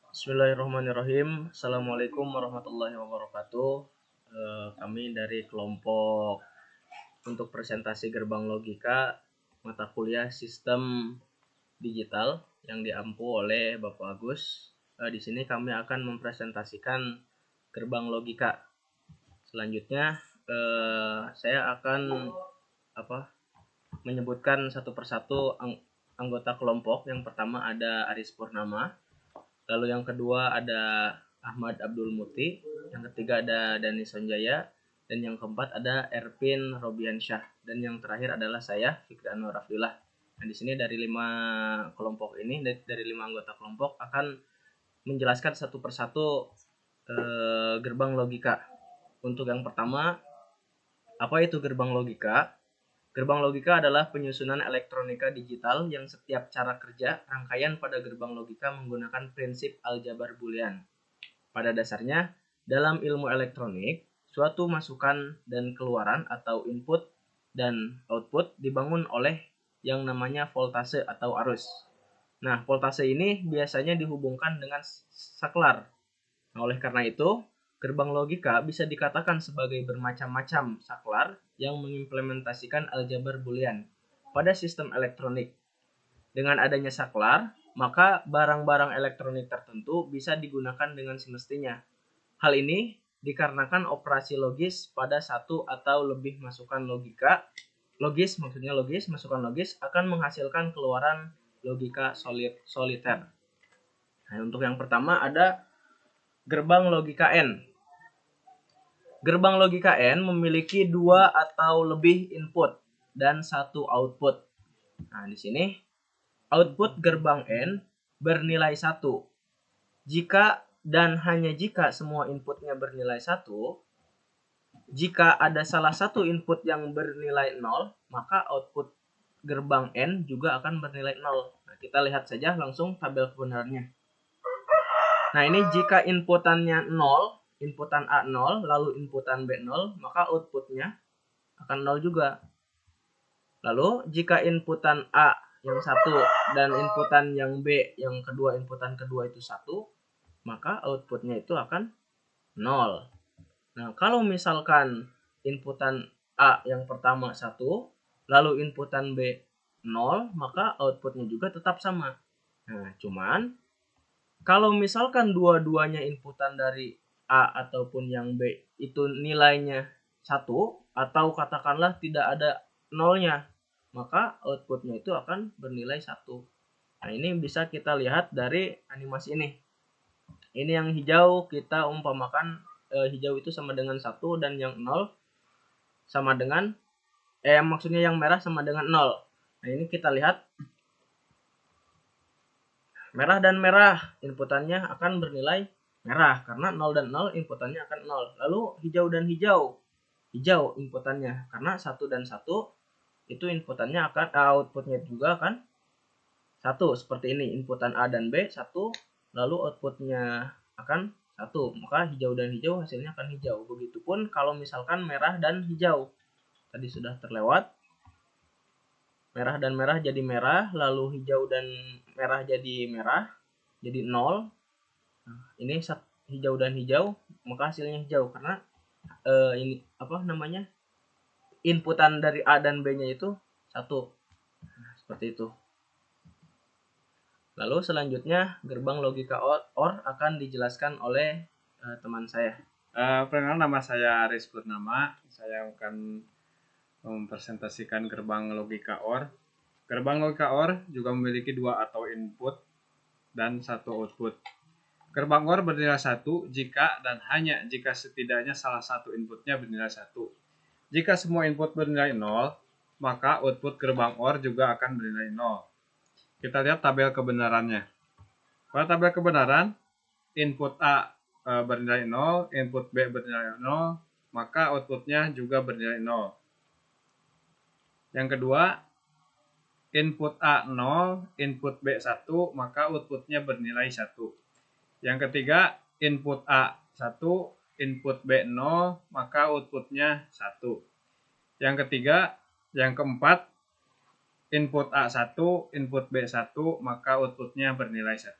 Bismillahirrahmanirrahim. Assalamualaikum warahmatullahi wabarakatuh. Kami dari kelompok untuk presentasi gerbang logika mata kuliah sistem digital yang diampu oleh Bapak Agus. Di sini kami akan mempresentasikan gerbang logika. Selanjutnya saya akan menyebutkan satu persatu anggota kelompok. Yang pertama ada Aris Purnama. Lalu yang kedua ada Ahmad Abdul Muti, yang ketiga ada Dani Sonjaya, dan yang keempat ada Erpin Robiansyah, dan yang terakhir adalah saya Fikri Anwar Abdullah. Nah, di sini dari 5 kelompok ini, dari 5 anggota kelompok akan menjelaskan satu persatu gerbang logika. Untuk yang pertama, apa itu gerbang logika? Gerbang logika adalah penyusunan elektronika digital yang setiap cara kerja rangkaian pada gerbang logika menggunakan prinsip aljabar boolean. Pada dasarnya, dalam ilmu elektronik, suatu masukan dan keluaran atau input dan output dibangun oleh yang namanya voltase atau arus. Nah, voltase ini biasanya dihubungkan dengan saklar. Nah, oleh karena itu, gerbang logika bisa dikatakan sebagai bermacam-macam saklar yang mengimplementasikan aljabar boolean pada sistem elektronik. Dengan adanya saklar, maka barang-barang elektronik tertentu bisa digunakan dengan semestinya. Hal ini dikarenakan operasi logis pada satu atau lebih masukan masukan logis akan menghasilkan keluaran logika soliter. Nah, untuk yang pertama ada gerbang logika N. Gerbang logika N memiliki 2 atau lebih input dan 1 output. Nah, di sini output gerbang N bernilai 1. Jika dan hanya jika semua inputnya bernilai 1, jika ada salah satu input yang bernilai 0, maka output gerbang N juga akan bernilai 0. Nah, kita lihat saja langsung tabel kebenarannya. Nah, ini jika inputannya 0, inputan A 0, lalu inputan B 0, maka outputnya akan 0 juga. Lalu, jika inputan A yang 1 dan inputan yang B yang kedua, inputan kedua itu 1, maka outputnya itu akan 0. Nah, kalau misalkan inputan A yang pertama 1, lalu inputan B 0, maka outputnya juga tetap sama. Nah, cuman kalau misalkan dua-duanya inputan dari A ataupun yang B itu nilainya 1 atau katakanlah tidak ada nolnya, maka outputnya itu akan bernilai 1. Nah, ini bisa kita lihat dari animasi ini. Ini yang hijau kita umpamakan hijau itu sama dengan 1 dan yang 0 sama dengan maksudnya yang merah sama dengan 0. Nah, ini kita lihat merah dan merah inputannya akan bernilai merah karena 0 dan 0 inputannya akan 0. Lalu hijau dan hijau inputannya karena 1 dan 1 itu inputannya akan outputnya juga akan 1 seperti ini. Inputan A dan B 1, lalu outputnya akan 1. Maka hijau dan hijau hasilnya akan hijau. Begitupun kalau misalkan merah dan hijau. Tadi sudah terlewat. Merah dan merah jadi merah, lalu hijau dan merah jadi merah, jadi 0. Nah, ini hijau dan hijau, maka hasilnya hijau karena ini inputan dari A dan B-nya itu 1. Nah, seperti itu. Lalu selanjutnya gerbang logika OR akan dijelaskan oleh teman saya. Perkenalkan, nama saya Aris Purnama. Saya akan mempresentasikan gerbang logika OR. Gerbang logika OR juga memiliki 2 atau input dan 1 output. Gerbang OR bernilai 1 jika dan hanya jika setidaknya salah satu inputnya bernilai 1. Jika semua input bernilai 0, maka output gerbang OR juga akan bernilai 0. Kita lihat tabel kebenarannya. Pada tabel kebenaran, input A bernilai 0, input B bernilai 0, maka outputnya juga bernilai 0. Yang kedua, input A 0, input B 1, maka outputnya bernilai 1. Yang ketiga, input A 1, input B 0, maka outputnya 1. Yang ketiga, yang keempat, input A 1, input B 1, maka outputnya bernilai 1.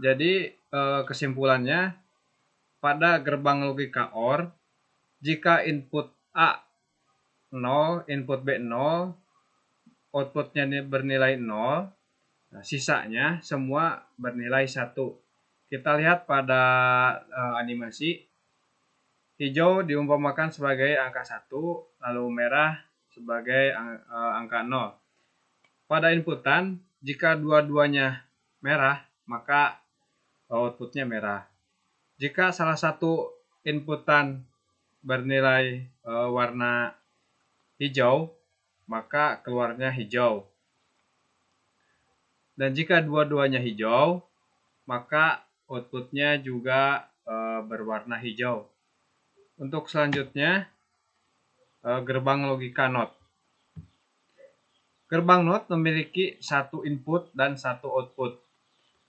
Jadi kesimpulannya, pada gerbang logika OR, jika input A 0, input B 0, outputnya bernilai 0, nah, sisanya semua bernilai 1. Kita lihat pada animasi, hijau diumpamakan sebagai angka 1, lalu merah sebagai angka 0. Pada inputan, jika dua-duanya merah, maka outputnya merah. Jika salah satu inputan bernilai warna hijau, maka keluarnya hijau. Dan jika dua-duanya hijau, maka outputnya juga berwarna hijau. Untuk selanjutnya, gerbang logika NOT. Gerbang NOT memiliki satu input dan satu output.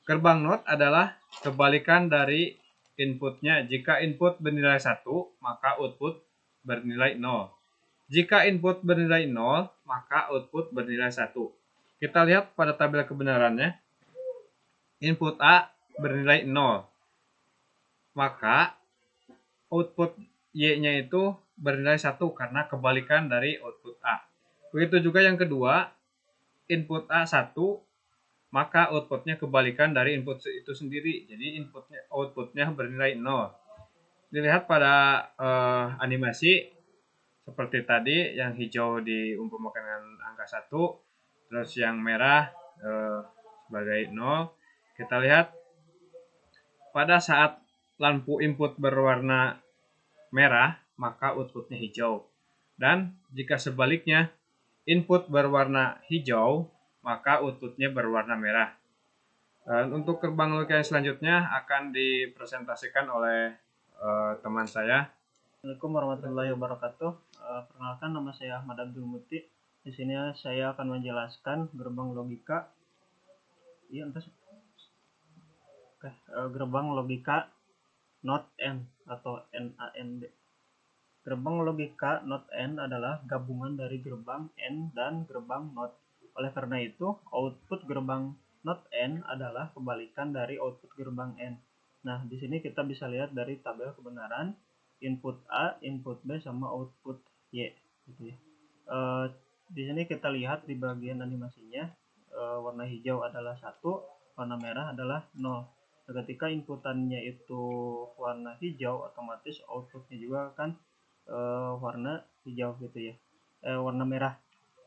Gerbang NOT adalah kebalikan dari inputnya. Jika input bernilai 1, maka output bernilai 0. Jika input bernilai 0, maka output bernilai 1. Kita lihat pada tabel kebenarannya. Input A bernilai 0. Maka output Y-nya itu bernilai 1 karena kebalikan dari output A. Begitu juga yang kedua, input A 1, maka outputnya kebalikan dari input itu sendiri. Jadi outputnya bernilai 0. Dilihat pada animasi seperti tadi, yang hijau diumpamakan dengan angka 1, terus yang merah sebagai 0. Kita lihat pada saat lampu input berwarna merah, maka outputnya hijau. Dan jika sebaliknya, input berwarna hijau, maka outputnya berwarna merah. Dan untuk gerbang logika yang selanjutnya akan dipresentasikan oleh teman saya. Assalamualaikum warahmatullahi wabarakatuh. Perkenalkan, nama saya Ahmad Abdul Muti. Di sini saya akan menjelaskan gerbang logika. Gerbang logika NOT N atau NAND. Gerbang logika NOT N adalah gabungan dari gerbang N dan gerbang NOT. Oleh karena itu, output gerbang NOT N adalah kebalikan dari output gerbang N. Nah, di sini kita bisa lihat dari tabel kebenaran input A, input B, sama output Y. Gitu ya. Di sini kita lihat di bagian animasinya, warna hijau adalah 1, warna merah adalah 0. Nah, ketika inputannya itu warna hijau, otomatis outputnya juga akan warna hijau gitu ya, warna merah.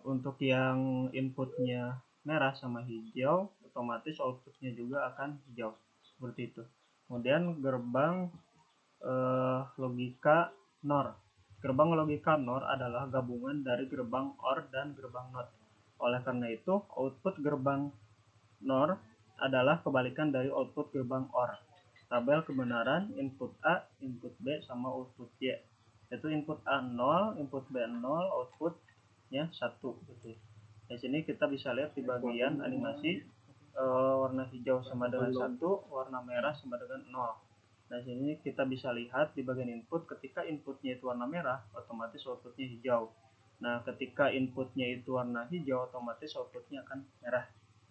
Untuk yang inputnya merah sama hijau, otomatis outputnya juga akan hijau, seperti itu. Kemudian gerbang logika NOR. Gerbang logika NOR adalah gabungan dari gerbang OR dan gerbang NOT. Oleh karena itu, output gerbang NOR adalah kebalikan dari output gerbang OR. Tabel kebenaran input A, input B, sama output Y. Yaitu input A 0, input B 0, outputnya 1 gitu. Di sini kita bisa lihat di bagian animasi, warna hijau sama dengan 1, warna merah sama dengan 0. Nah, sini kita bisa lihat di bagian input, ketika inputnya itu warna merah, otomatis outputnya hijau. Nah, ketika inputnya itu warna hijau, otomatis outputnya akan merah.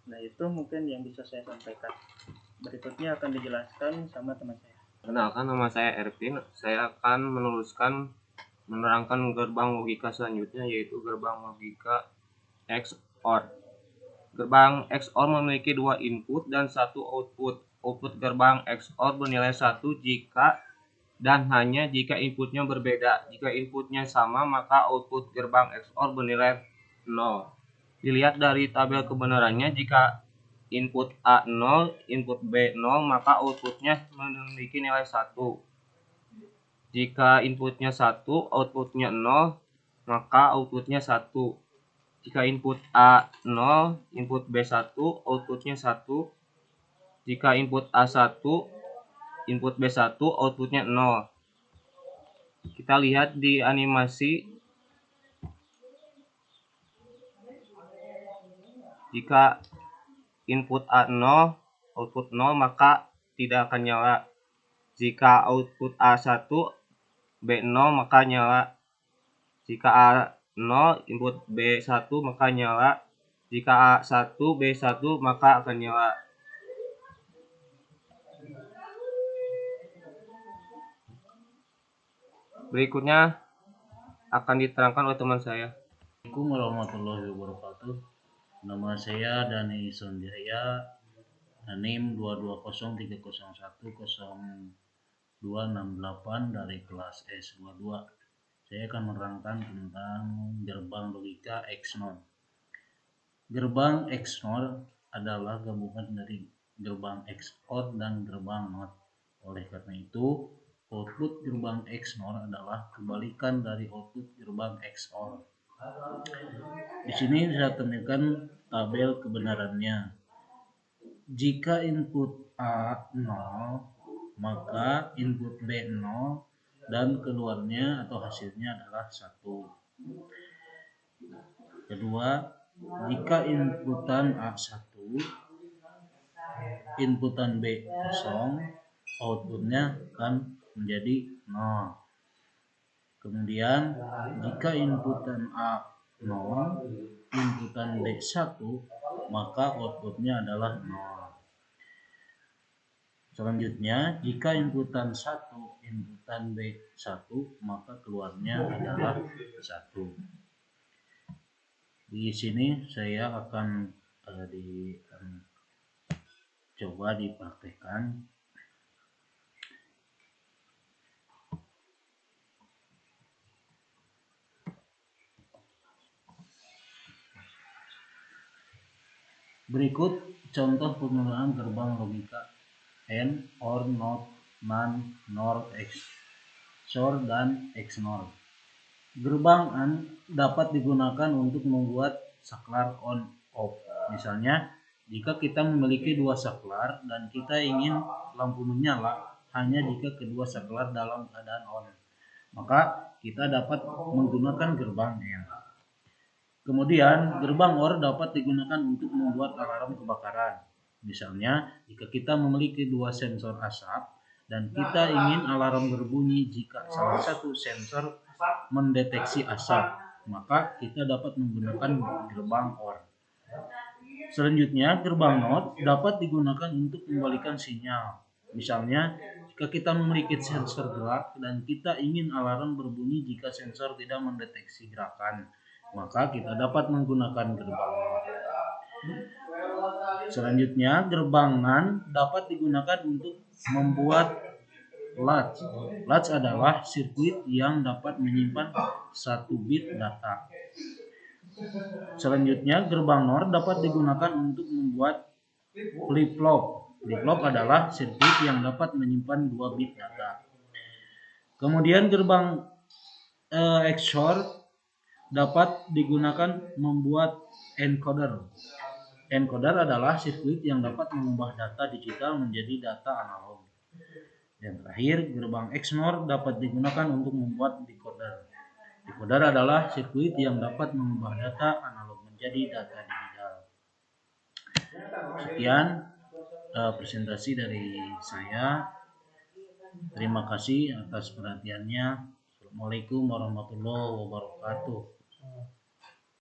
Nah, itu mungkin yang bisa saya sampaikan. Berikutnya akan dijelaskan sama teman saya. Kenalkan, nama saya Ervin. Saya akan menerangkan gerbang logika selanjutnya, yaitu gerbang logika XOR. Gerbang XOR memiliki 2 input dan 1 output. Output gerbang XOR bernilai 1 jika dan hanya jika inputnya berbeda. Jika inputnya sama, maka output gerbang XOR bernilai 0. Dilihat dari tabel kebenarannya, jika input A 0, input B 0, maka outputnya memiliki nilai 1. Jika inputnya 1, outputnya 0, maka outputnya 1. Jika input A 0, input B 1, outputnya 1. Jika input A 1, input B 1, outputnya 0. Kita lihat di animasi, jika input A 0, output 0, maka tidak akan nyala. Jika output A 1, B 0, maka nyala. Jika A 0, input B 1, maka nyala. Jika A 1, B 1, maka akan nyala. Berikutnya akan diterangkan oleh teman saya. Assalamualaikum warahmatullahi wabarakatuh. Nama saya Dani Sonjaya, NIM 22030100268 dari kelas S22. Saya akan menerangkan tentang gerbang logika XNOR. Gerbang XNOR adalah gabungan dari gerbang XOR dan gerbang NOT. Oleh karena itu, output gerbang XNOR adalah kebalikan dari output gerbang XOR. Di sini saya temukan tabel kebenarannya. Jika input A 0, maka input B 0 dan keluarnya atau hasilnya adalah 1. Kedua, jika inputan A 1, inputan B 0, outputnya akan menjadi 0. Kemudian, jika inputan A 0, inputan B 1, maka outputnya adalah 0. Selanjutnya, jika inputan 1, inputan B 1, maka keluarnya adalah 1. Di sini saya akan coba dipraktekkan. Berikut contoh penggunaan gerbang logika AND, OR, NOT, NAND, NOR, XOR, dan XNOR. Gerbang AND dapat digunakan untuk membuat saklar on-off. Misalnya, jika kita memiliki dua saklar dan kita ingin lampu menyala hanya jika kedua saklar dalam keadaan on, maka kita dapat menggunakan gerbang AND. Kemudian, gerbang OR dapat digunakan untuk membuat alarm kebakaran. Misalnya, jika kita memiliki dua sensor asap dan kita ingin alarm berbunyi jika salah satu sensor mendeteksi asap, maka kita dapat menggunakan gerbang OR. Selanjutnya, gerbang NOT dapat digunakan untuk membalikan sinyal. Misalnya, jika kita memiliki sensor gerak dan kita ingin alarm berbunyi jika sensor tidak mendeteksi gerakan, maka kita dapat menggunakan gerbang NOT. Selanjutnya, gerbang NAND dapat digunakan untuk membuat latch. Latch adalah sirkuit yang dapat menyimpan 1 bit data. Selanjutnya, gerbang NOR dapat digunakan untuk membuat flip-flop. Flip-flop adalah sirkuit yang dapat menyimpan 2 bit data. Kemudian gerbang XOR dapat digunakan membuat encoder. Encoder adalah sirkuit yang dapat mengubah data digital menjadi data analog. Dan terakhir, gerbang XNOR dapat digunakan untuk membuat decoder. Decoder adalah sirkuit yang dapat mengubah data analog menjadi data digital. Sekian presentasi dari saya. Terima kasih atas perhatiannya. Assalamualaikum warahmatullahi wabarakatuh.